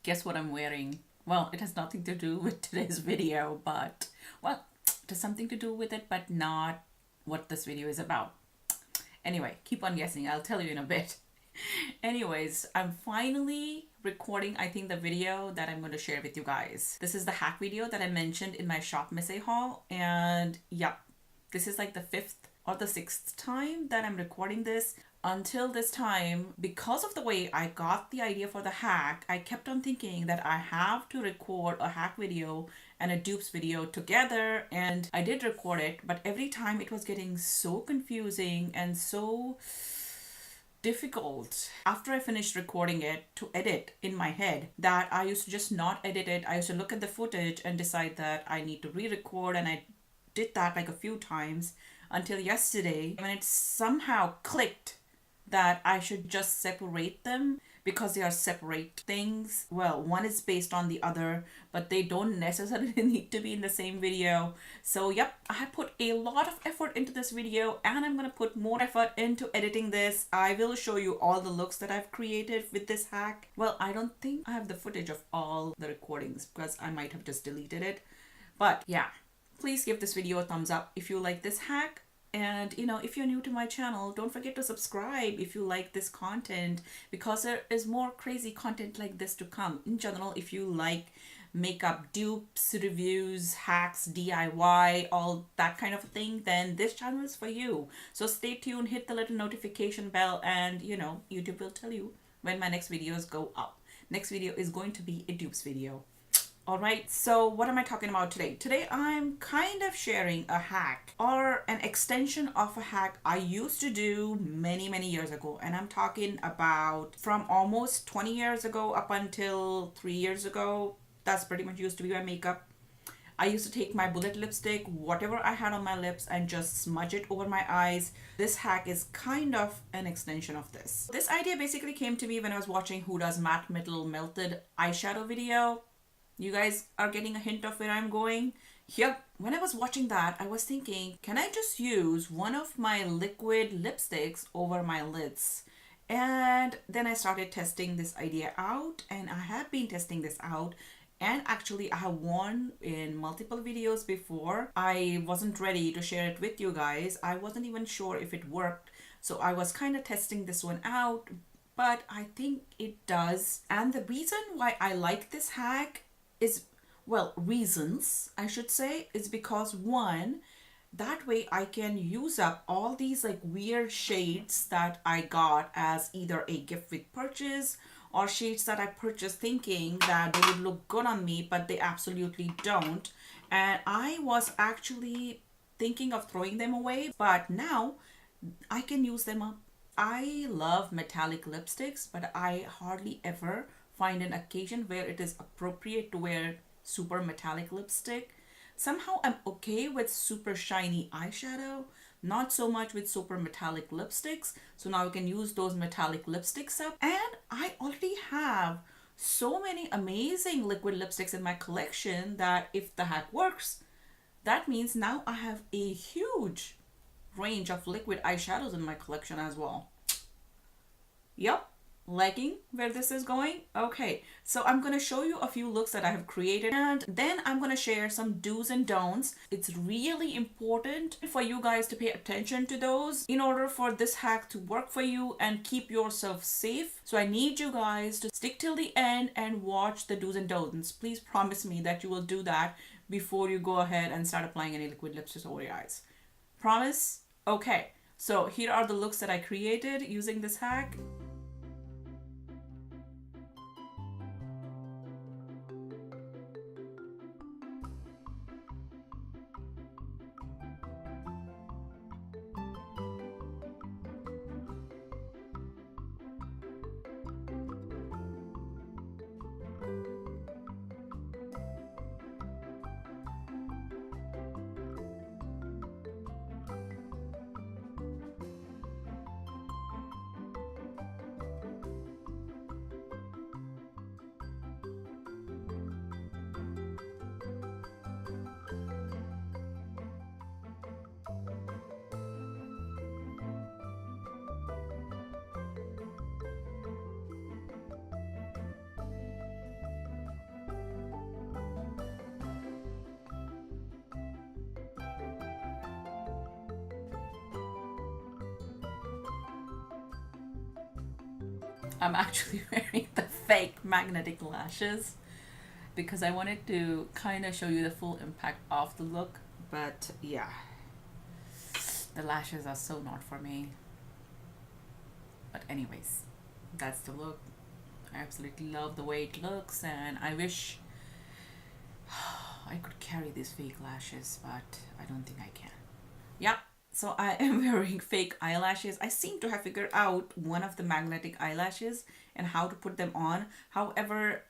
Guess what I'm wearing? Well, it has nothing to do with today's video, but well, it has something to do with it, but not what this video is about. Anyway, keep on guessing. I'll tell you in a bit. Anyways, I'm finally recording, I think, the video that I'm going to share with you guys. This is the hack video that I mentioned in my Shop Missy haul. And yep, this is like the 5th or the 6th time that I'm recording this. Until this time, because of the way I got the idea for the hack, I kept on thinking that I have to record a hack video and a dupes video together, and I did record it, but every time it was getting so confusing and so difficult after I finished recording it to edit in my head that I used to just not edit it. I used to look at the footage and decide that I need to re-record, and I did that like a few times until yesterday when it somehow clicked that I should just separate them because they are separate things. Well, one is based on the other, but they don't necessarily need to be in the same video. So yep, I put a lot of effort into this video, and I'm gonna put more effort into editing this. I will show you all the looks that I've created with this hack. Well, I don't think I have the footage of all the recordings because I might have just deleted it. But yeah, please give this video a thumbs up if you like this hack. And if you're new to my channel, don't forget to subscribe if you like this content, because there is more crazy content like this to come. In general, if you like makeup dupes, reviews, hacks, DIY, all that kind of thing, then this channel is for you. So stay tuned, hit the little notification bell, and YouTube will tell you when my next videos go up. Next video is going to be a dupes video. Alright, so what am I talking about today? Today I'm kind of sharing a hack or an extension of a hack I used to do many years ago. And I'm talking about from almost 20 years ago up until 3 years ago. That's pretty much used to be my makeup. I used to take my bullet lipstick, whatever I had on my lips, and just smudge it over my eyes. This hack is kind of an extension of this. This idea basically came to me when I was watching Huda's Matte Metal Melted eyeshadow video. You guys are getting a hint of where I'm going? Yep. When I was watching that, I was thinking, can I just use one of my liquid lipsticks over my lids? And then I started testing this idea out, and I have been testing this out. And actually, I have worn in multiple videos before. I wasn't ready to share it with you guys. I wasn't even sure if it worked. So I was kind of testing this one out, but I think it does. And the reason why I like this hack is, well, reasons I should say, is because one, that way I can use up all these like weird shades that I got as either a gift with purchase or shades that I purchased thinking that they would look good on me, but they absolutely don't. And I was actually thinking of throwing them away, but now I can use them up. I love metallic lipsticks, but I hardly ever find an occasion where it is appropriate to wear super metallic lipstick. Somehow I'm okay with super shiny eyeshadow, not so much with super metallic lipsticks. So now I can use those metallic lipsticks up. And I already have so many amazing liquid lipsticks in my collection that if the hack works, that means now I have a huge range of liquid eyeshadows in my collection as well. Yep. Liking where this is going? Okay, so I'm going to show you a few looks that I have created, and then I'm going to share some do's and don'ts. It's really important for you guys to pay attention to those in order for this hack to work for you and keep yourself safe. So I need you guys to stick till the end and watch the do's and don'ts. Please promise me that you will do that before you go ahead and start applying any liquid lipstick over your eyes. Promise? Okay, so here are the looks that I created using this hack. I'm actually wearing the fake magnetic lashes because I wanted to kind of show you the full impact of the look. But yeah, the lashes are so not for me. But anyways, that's the look. I absolutely love the way it looks, and I wish I could carry these fake lashes, but I don't think I can. Yeah, so I am wearing fake eyelashes. I seem to have figured out one of the magnetic eyelashes and how to put them on. However,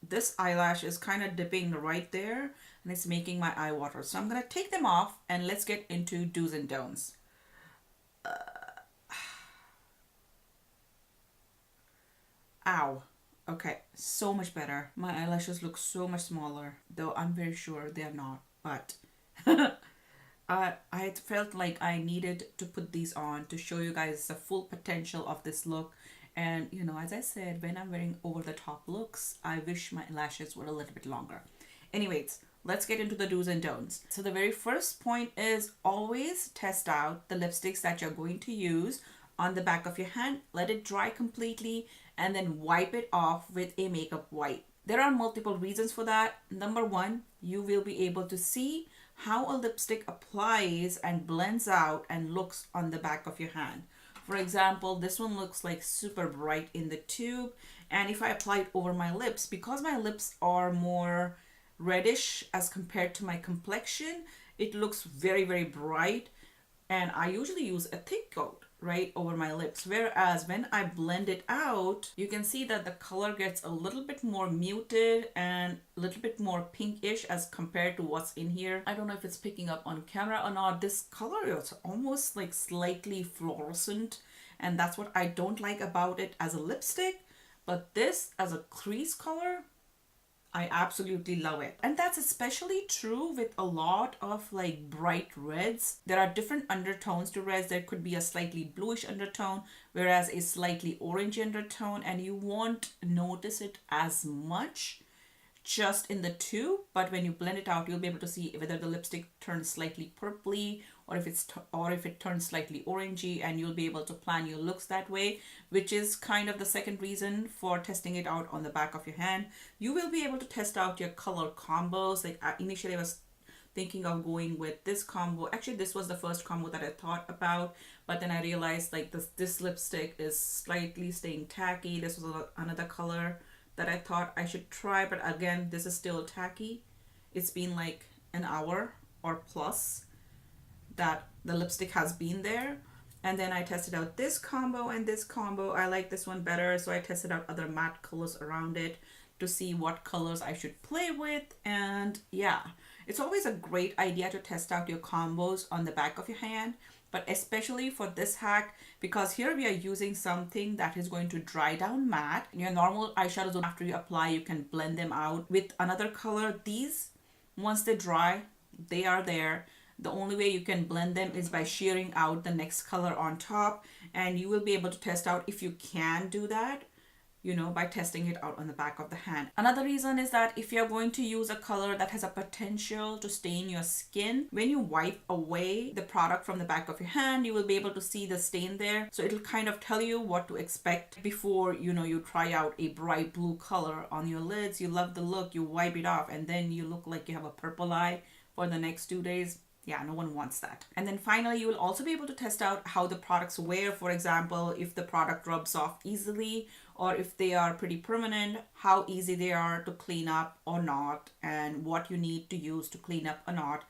this eyelash is kind of dipping right there and it's making my eye water. So I'm going to take them off and let's get into do's and don'ts. Ow. Okay, so much better. My eyelashes look so much smaller, though I'm very sure they're not. But I felt like I needed to put these on to show you guys the full potential of this look. And as I said, when I'm wearing over the top looks, I wish my lashes were a little bit longer. Anyways, let's get into the do's and don'ts. So the very first point is always test out the lipsticks that you're going to use on the back of your hand. Let it dry completely and then wipe it off with a makeup wipe. There are multiple reasons for that. Number one, you will be able to see how a lipstick applies and blends out and looks on the back of your hand. For example, this one looks like super bright in the tube, and if I apply it over my lips, because my lips are more reddish as compared to my complexion, it looks very, very bright, and I usually use a thick coat right over my lips, whereas when I blend it out, you can see that the color gets a little bit more muted and a little bit more pinkish as compared to what's in here. I don't know if it's picking up on camera or not. This color is almost like slightly fluorescent, and that's what I don't like about it as a lipstick. But this as a crease color, I absolutely love it. And that's especially true with a lot of like bright reds. There are different undertones to reds. There could be a slightly bluish undertone, whereas a slightly orange undertone, and you won't notice it as much just in the tube, but when you blend it out, you'll be able to see whether the lipstick turns slightly purpley or if it turns slightly orangey, and you'll be able to plan your looks that way, which is kind of the second reason for testing it out on the back of your hand. You will be able to test out your color combos. Like initially I was thinking of going with this combo. Actually, this was the first combo that I thought about, but then I realized like this lipstick is slightly staying tacky. This was another color that I thought I should try, but again, this is still tacky. It's been like an hour or plus that the lipstick has been there. And then I tested out this combo and this combo. I like this one better, so I tested out other matte colors around it to see what colors I should play with. And yeah, it's always a great idea to test out your combos on the back of your hand, but especially for this hack, because here we are using something that is going to dry down matte. Your normal eyeshadows, after you apply, you can blend them out with another color. These, once they dry, they are there. The only way you can blend them is by shearing out the next color on top, and you will be able to test out if you can do that, by testing it out on the back of the hand. Another reason is that if you're going to use a color that has a potential to stain your skin, when you wipe away the product from the back of your hand, you will be able to see the stain there. So it'll kind of tell you what to expect before, you try out a bright blue color on your lids. You love the look, you wipe it off, and then you look like you have a purple eye for the next 2 days. Yeah, no one wants that. And then finally, you will also be able to test out how the products wear. For example, if the product rubs off easily, or if they are pretty permanent, how easy they are to clean up or not, and what you need to use to clean up or not.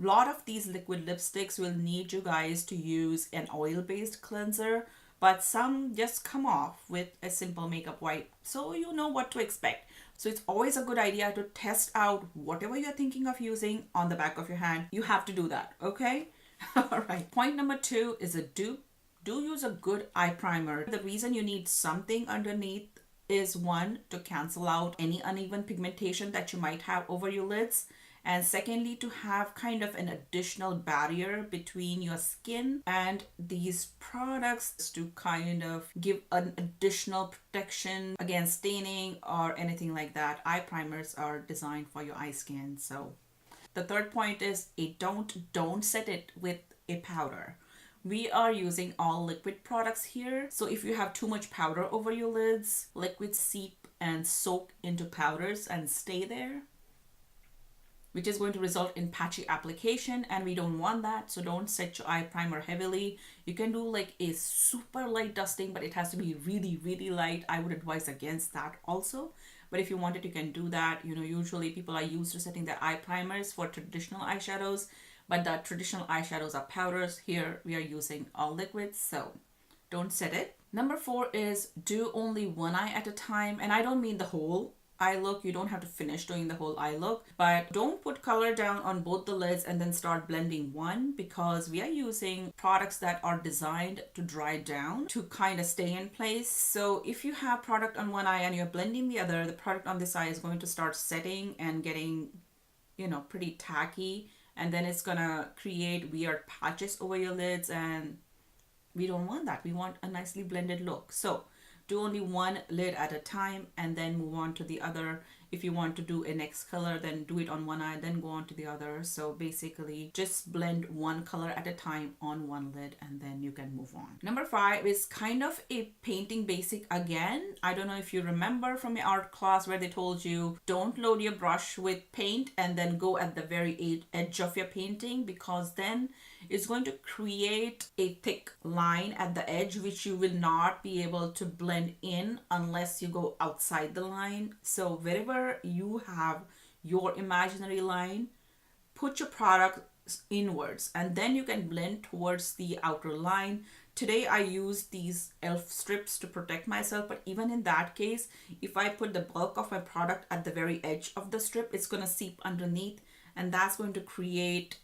A lot of these liquid lipsticks will need you guys to use an oil-based cleanser, but some just come off with a simple makeup wipe, so you know what to expect. So it's always a good idea to test out whatever you're thinking of using on the back of your hand. You have to do that, okay? All right. Point number 2 is a dupe. Do use a good eye primer. The reason you need something underneath is, one, to cancel out any uneven pigmentation that you might have over your lids. And secondly, to have kind of an additional barrier between your skin and these products to kind of give an additional protection against staining or anything like that. Eye primers are designed for your eye skin. So the third point is don't set it with a powder. We are using all liquid products here. So if you have too much powder over your lids, liquids seep and soak into powders and stay there, which is going to result in patchy application, and we don't want that. So don't set your eye primer heavily. You can do like a super light dusting, but it has to be really, really light. I would advise against that also. But if you want it, you can do that. You know, usually people are used to setting their eye primers for traditional eyeshadows, but the traditional eyeshadows are powders. Here we are using all liquids, so don't set it. Number 4 is do only one eye at a time. And I don't mean the whole eye look. You don't have to finish doing the whole eye look, but don't put color down on both the lids and then start blending one, because we are using products that are designed to dry down to kind of stay in place. So if you have product on one eye and you're blending the other, the product on this eye is going to start setting and getting, you know, pretty tacky, and then it's gonna create weird patches over your lids, and we don't want that. We want a nicely blended look. So do only one lid at a time and then move on to the other. If you want to do a next color, then do it on one eye, then go on to the other. So basically just blend one color at a time on one lid and then you can move on. Number 5 is kind of a painting basic again. I don't know if you remember from your art class where they told you don't load your brush with paint and then go at the very edge of your painting, because then it's going to create a thick line at the edge which you will not be able to blend in unless you go outside the line. So wherever you have your imaginary line, put your product inwards and then you can blend towards the outer line. Today I use these elf strips to protect myself, but even in that case, if I put the bulk of my product at the very edge of the strip, it's going to seep underneath, and that's going to create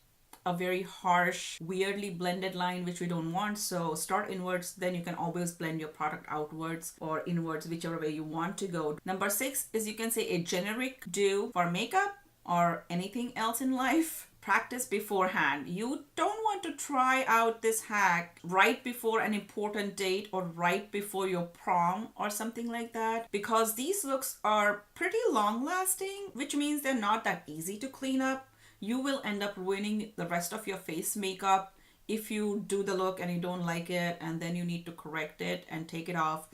a very harsh, weirdly blended line, which we don't want. So start inwards, then you can always blend your product outwards or inwards, whichever way you want to go. Number 6 is, you can say, a generic do for makeup or anything else in life. Practice beforehand. You don't want to try out this hack right before an important date or right before your prom or something like that, because these looks are pretty long lasting, which means they're not that easy to clean up. You will end up ruining the rest of your face makeup if you do the look and you don't like it and then you need to correct it and take it off.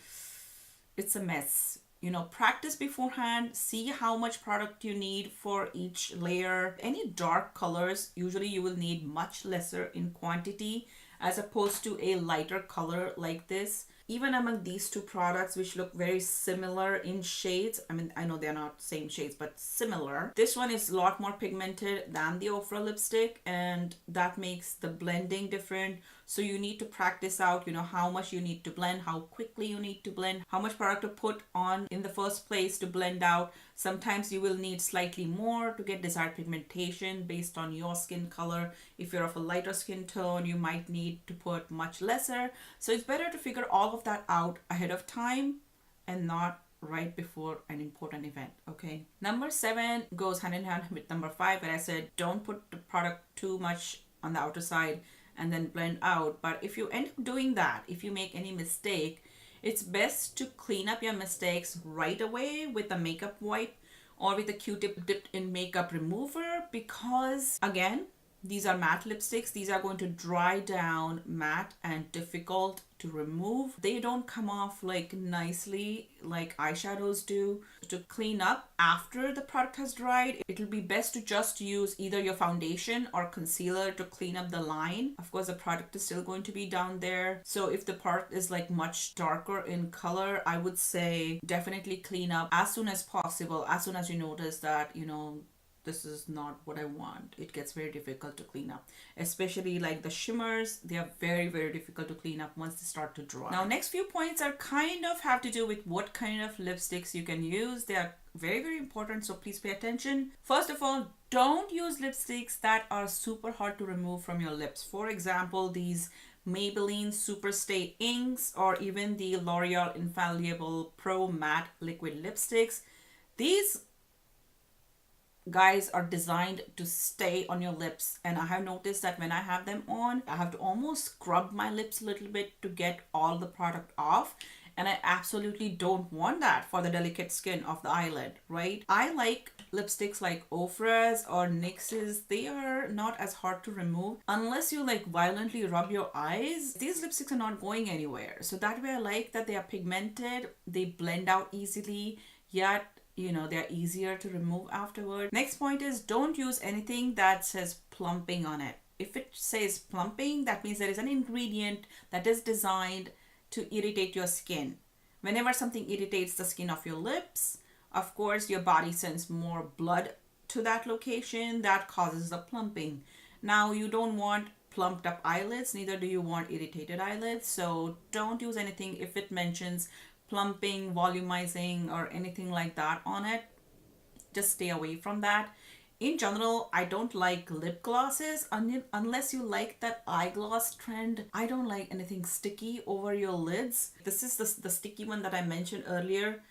It's a mess. You know, practice beforehand, see how much product you need for each layer. Any dark colors, usually you will need much lesser in quantity as opposed to a lighter color like this. Even among these two products, which look very similar in shades, I mean, I know they're not same shades, but similar. This one is a lot more pigmented than the Ofra lipstick, and that makes the blending different. So you need to practice out, you know, how much you need to blend, how quickly you need to blend, how much product to put on in the first place to blend out. Sometimes you will need slightly more to get desired pigmentation based on your skin color. If you're of a lighter skin tone, you might need to put much lesser. So it's better to figure all of that out ahead of time and not right before an important event. Okay. Number 7 goes hand in hand with number 5, where I said don't put the product too much on the outer side and then blend out. But if you end up doing that, if you make any mistake, it's best to clean up your mistakes right away with a makeup wipe or with a Q-tip dipped in makeup remover, because again, these are matte lipsticks. These are going to dry down matte and difficult to remove. They don't come off like nicely like eyeshadows do. To clean up after the product has dried, it'll be best to just use either your foundation or concealer to clean up the line. Of course, the product is still going to be down there. So if the product is like much darker in color, I would say definitely clean up as soon as possible. As soon as you notice that, you know, this is not what I want, it gets very difficult to clean up, especially like the shimmers. They are very, very difficult to clean up once they start to dry. Now, next few points are kind of have to do with what kind of lipsticks you can use. They are very, very important, so please pay attention. First of all, don't use lipsticks that are super hard to remove from your lips. For example, these Maybelline Super Stay Inks or even the L'Oreal Infallible Pro Matte Liquid Lipsticks. These guys are designed to stay on your lips, and I have noticed that when I have them on, I have to almost scrub my lips a little bit to get all the product off, And I absolutely don't want that for the delicate skin of the eyelid, right? I like lipsticks like Ofra's or NYX's. They are not as hard to remove unless you like violently rub your eyes. These lipsticks are not going anywhere. So that way I like that they are pigmented, they blend out easily, yet they're easier to remove afterward. Next point is, don't use anything that says plumping on it. If it says plumping, that means there is an ingredient that is designed to irritate your skin. Whenever something irritates the skin of your lips, of course, your body sends more blood to that location that causes the plumping. Now, you don't want plumped up eyelids, neither do you want irritated eyelids. So don't use anything if it mentions plumping, volumizing, or anything like that on it. Just stay away from that. In general, I don't like lip glosses unless you like that eyegloss trend. I don't like anything sticky over your lids. This is the sticky one that I mentioned earlier,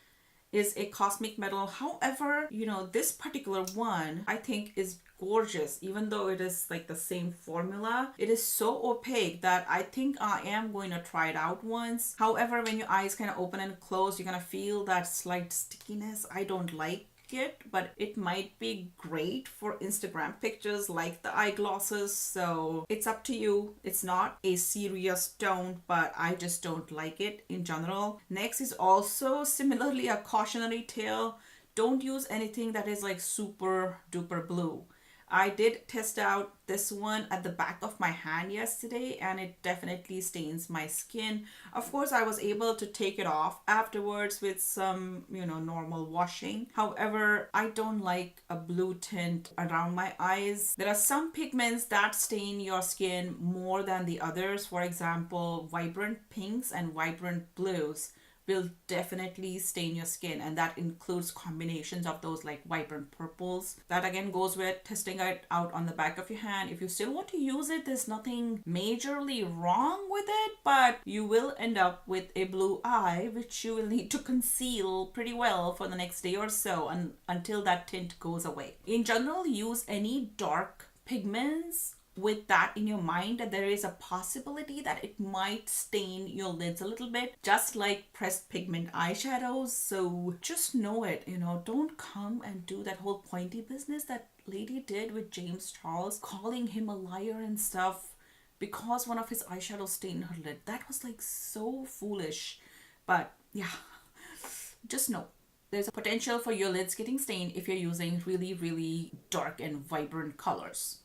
is a cosmic metal. However, this particular one I think is gorgeous. Even though it is like the same formula, it is so opaque that I think I am going to try it out once. However, when your eyes kind of open and close, you're gonna feel that slight stickiness. I don't like it, but it might be great for Instagram pictures like the eyeglasses. So it's up to you. It's not a serious don't, but I just don't like it in general. Next is also similarly a cautionary tale. Don't use anything that is like super duper blue. I did test out this one at the back of my hand yesterday, and it definitely stains my skin. Of course, I was able to take it off afterwards with some, normal washing. However, I don't like a blue tint around my eyes. There are some pigments that stain your skin more than the others. For example, vibrant pinks and vibrant blues will definitely stain your skin, and that includes combinations of those like vibrant purples. That again goes with testing it out on the back of your hand. If you still want to use it, there's nothing majorly wrong with it, but you will end up with a blue eye, which you will need to conceal pretty well for the next day or so until that tint goes away. In general, use any dark pigments with that in your mind, that there is a possibility that it might stain your lids a little bit, just like pressed pigment eyeshadows. So just know it, don't come and do that whole pointy business that lady did with James Charles, calling him a liar and stuff because one of his eyeshadows stained her lid. That was like so foolish. But yeah, just know there's a potential for your lids getting stained if you're using really, really dark and vibrant colors.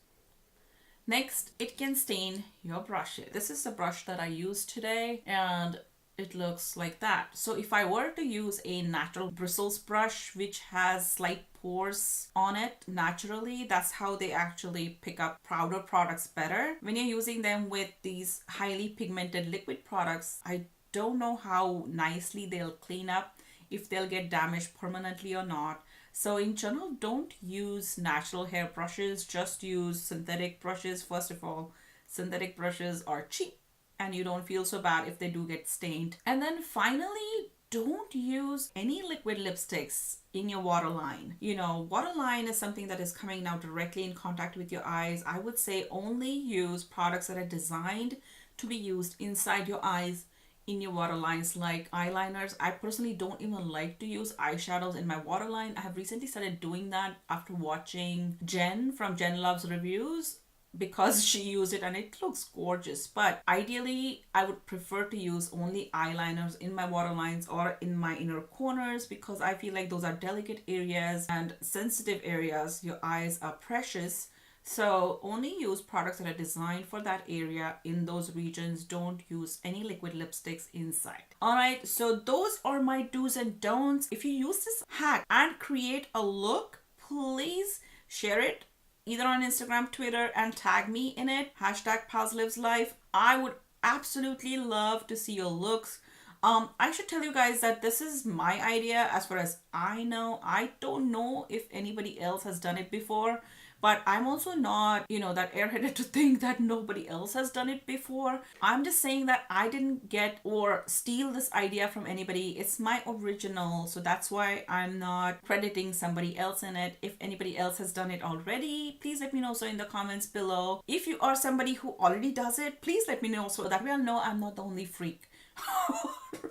Next, it can stain your brushes. This is the brush that I used today, and it looks like that. So if I were to use a natural bristles brush, which has slight pores on it naturally, that's how they actually pick up powder products better. When you're using them with these highly pigmented liquid products, I don't know how nicely they'll clean up, if they'll get damaged permanently or not. So in general, don't use natural hair brushes, just use synthetic brushes. First of all, synthetic brushes are cheap and you don't feel so bad if they do get stained. And then finally, don't use any liquid lipsticks in your waterline. Waterline is something that is coming now directly in contact with your eyes. I would say only use products that are designed to be used inside your eyes in your waterlines, like eyeliners. I personally don't even like to use eyeshadows in my waterline. I have recently started doing that after watching Jen from Jen Loves Reviews, because she used it and it looks gorgeous. But ideally, I would prefer to use only eyeliners in my waterlines or in my inner corners, because I feel like those are delicate areas and sensitive areas. Your eyes are precious. So only use products that are designed for that area in those regions. Don't use any liquid lipsticks inside. Alright, so those are my do's and don'ts. If you use this hack and create a look, please share it either on Instagram, Twitter, and tag me in it. #PalsLivesLife. I would absolutely love to see your looks. I should tell you guys that this is my idea as far as I know. I don't know if anybody else has done it before. But I'm also not, that airheaded to think that nobody else has done it before. I'm just saying that I didn't get or steal this idea from anybody. It's my original. So that's why I'm not crediting somebody else in it. If anybody else has done it already, please let me know so in the comments below. If you are somebody who already does it, please let me know so that we'll know I'm not the only freak.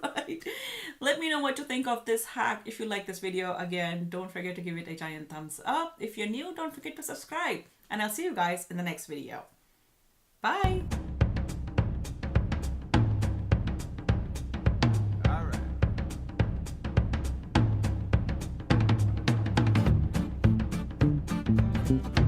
Right? Let me know what you think of this hack. If you like this video, again, don't forget to give it a giant thumbs up. If you're new, don't forget to subscribe. And I'll see you guys in the next video. Bye. All right.